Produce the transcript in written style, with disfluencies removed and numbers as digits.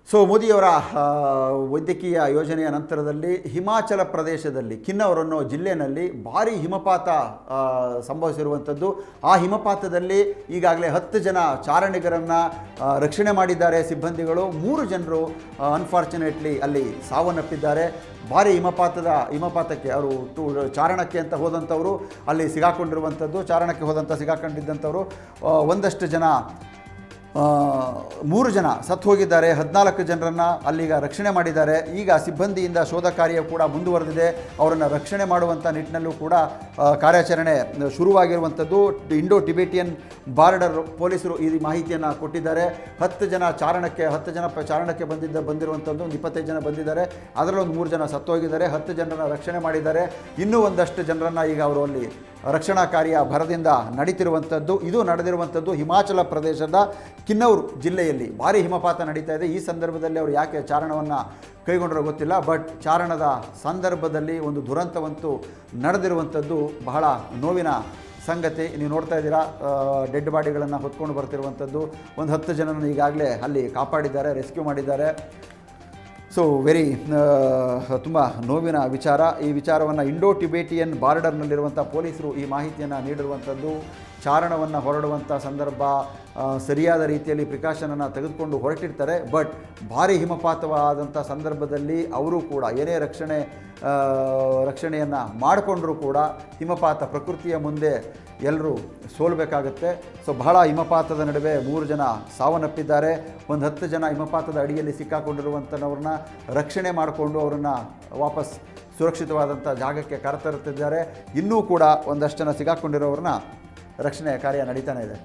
So ಮೋದಿಯವರ ವೈದ್ಯಕೀಯ ಯೋಜನೆಯ ನಂತರದಲ್ಲಿ ಹಿಮಾಚಲ ಪ್ರದೇಶದಲ್ಲಿ ಕಿನ್ನೌರ್ ಅನ್ನೋ ಜಿಲ್ಲೆಯಲ್ಲಿ ಭಾರಿ ಹಿಮಪಾತ ಸಂಭವಿಸಿರುವಂಥದ್ದು. ಆ ಹಿಮಪಾತದಲ್ಲಿ ಈಗಾಗಲೇ 10 ಜನ ಚಾರಣಿಗರನ್ನು ರಕ್ಷಣೆ ಮಾಡಿದ್ದಾರೆ ಸಿಬ್ಬಂದಿಗಳು. 3 ಜನರು ಅನ್ಫಾರ್ಚುನೇಟ್ಲಿ ಅಲ್ಲಿ ಸಾವನ್ನಪ್ಪಿದ್ದಾರೆ. ಭಾರಿ ಹಿಮಪಾತಕ್ಕೆ ಅವರು ಚಾರಣಕ್ಕೆ ಅಂತ ಹೋದಂಥವರು ಅಲ್ಲಿ ಚಾರಣಕ್ಕೆ ಸಿಗಾಕೊಂಡಿದ್ದಂಥವರು ಒಂದಷ್ಟು ಜನ 3 ಜನ ಸತ್ತು ಹೋಗಿದ್ದಾರೆ. 14 ಜನರನ್ನು ಅಲ್ಲಿಗ ರಕ್ಷಣೆ ಮಾಡಿದ್ದಾರೆ. ಈಗ ಸಿಬ್ಬಂದಿಯಿಂದ ಶೋಧ ಕಾರ್ಯ ಕೂಡ ಮುಂದುವರೆದಿದೆ. ಅವರನ್ನು ರಕ್ಷಣೆ ಮಾಡುವಂಥ ನಿಟ್ಟಿನಲ್ಲೂ ಕೂಡ ಕಾರ್ಯಾಚರಣೆ ಶುರುವಾಗಿರುವಂಥದ್ದು. ಇಂಡೋ ಟಿಬೇಟಿಯನ್ ಬಾರ್ಡರ್ ಪೊಲೀಸರು ಈ ಮಾಹಿತಿಯನ್ನು ಕೊಟ್ಟಿದ್ದಾರೆ. 10 ಜನ ಚಾರಣಕ್ಕೆ ಬಂದಿರುವಂಥದ್ದು ಒಂದು 25 ಜನ ಬಂದಿದ್ದಾರೆ. ಅದರಲ್ಲೊಂದು 3 ಜನ ಸತ್ತು ಹೋಗಿದ್ದಾರೆ. 10 ಜನರನ್ನು ರಕ್ಷಣೆ ಮಾಡಿದ್ದಾರೆ. ಇನ್ನೂ ಒಂದಷ್ಟು ಜನರನ್ನು ಈಗ ಅವರು ಅಲ್ಲಿ ರಕ್ಷಣಾ ಕಾರ್ಯ ಭರದಿಂದ ನಡೀತಿರುವಂಥದ್ದು. ಇದು ನಡೆದಿರುವಂಥದ್ದು ಹಿಮಾಚಲ ಪ್ರದೇಶದ ಕಿನ್ನೌರ್ ಜಿಲ್ಲೆಯಲ್ಲಿ ಭಾರಿ ಹಿಮಪಾತ ನಡೀತಾ ಇದೆ. ಈ ಸಂದರ್ಭದಲ್ಲಿ ಅವರು ಯಾಕೆ ಚಾರಣವನ್ನು ಕೈಗೊಂಡರೋ ಗೊತ್ತಿಲ್ಲ. ಬಟ್ ಚಾರಣದ ಸಂದರ್ಭದಲ್ಲಿ ಒಂದು ದುರಂತವಂತೂ ನಡೆದಿರುವಂಥದ್ದು ಬಹಳ ನೋವಿನ ಸಂಗತಿ. ನೀವು ನೋಡ್ತಾ ಇದ್ದೀರಾ, ಡೆಡ್ ಬಾಡಿಗಳನ್ನು ಹೊತ್ಕೊಂಡು ಬರ್ತಿರುವಂಥದ್ದು. ಒಂದು 10 ಜನರನ್ನು ಈಗಾಗಲೇ ಅಲ್ಲಿ ಕಾಪಾಡಿದ್ದಾರೆ, ರೆಸ್ಕ್ಯೂ ಮಾಡಿದ್ದಾರೆ. ಸೊ ತುಂಬ ನೋವಿನ ವಿಚಾರ. ಈ ವಿಚಾರವನ್ನು ಇಂಡೋ ಟಿಬೇಟಿಯನ್ ಬಾರ್ಡರ್ನಲ್ಲಿರುವಂಥ ಪೊಲೀಸರು ಈ ಮಾಹಿತಿಯನ್ನು ನೀಡಿರುವಂಥದ್ದು. ಚಾರಣವನ್ನು ಹೊರಡುವಂಥ ಸಂದರ್ಭ ಸರಿಯಾದ ರೀತಿಯಲ್ಲಿ ಪ್ರಿಕಾಷನನ್ನು ತೆಗೆದುಕೊಂಡು ಹೊರಟಿರ್ತಾರೆ. ಬಟ್ ಭಾರಿ ಹಿಮಪಾತವಾದಂಥ ಸಂದರ್ಭದಲ್ಲಿ ಅವರು ಕೂಡ ಏನೇ ರಕ್ಷಣೆಯನ್ನು ಮಾಡಿಕೊಂಡ್ರೂ ಕೂಡ ಹಿಮಪಾತ ಪ್ರಕೃತಿಯ ಮುಂದೆ ಎಲ್ಲರೂ ಸೋಲಬೇಕಾಗತ್ತೆ. ಸೊ ಬಹಳ ಹಿಮಪಾತದ ನಡುವೆ 3 ಜನ ಸಾವನ್ನಪ್ಪಿದ್ದಾರೆ. ಒಂದು 10 ಜನ ಹಿಮಪಾತದ ಅಡಿಯಲ್ಲಿ ಸಿಕ್ಕಾಕೊಂಡಿರುವಂಥವ್ರನ್ನ ರಕ್ಷಣೆ ಮಾಡಿಕೊಂಡು ಅವರನ್ನು ವಾಪಸ್ ಸುರಕ್ಷಿತವಾದಂಥ ಜಾಗಕ್ಕೆ ಕರೆತರುತ್ತಿದ್ದಾರೆ. ಇನ್ನೂ ಕೂಡ ಒಂದಷ್ಟು ಜನ ಸಿಕ್ಕಾಕೊಂಡಿರೋರನ್ನ ರಕ್ಷಣೆ ಕಾರ್ಯ ನಡೀತಾನೆ ಇದೆ.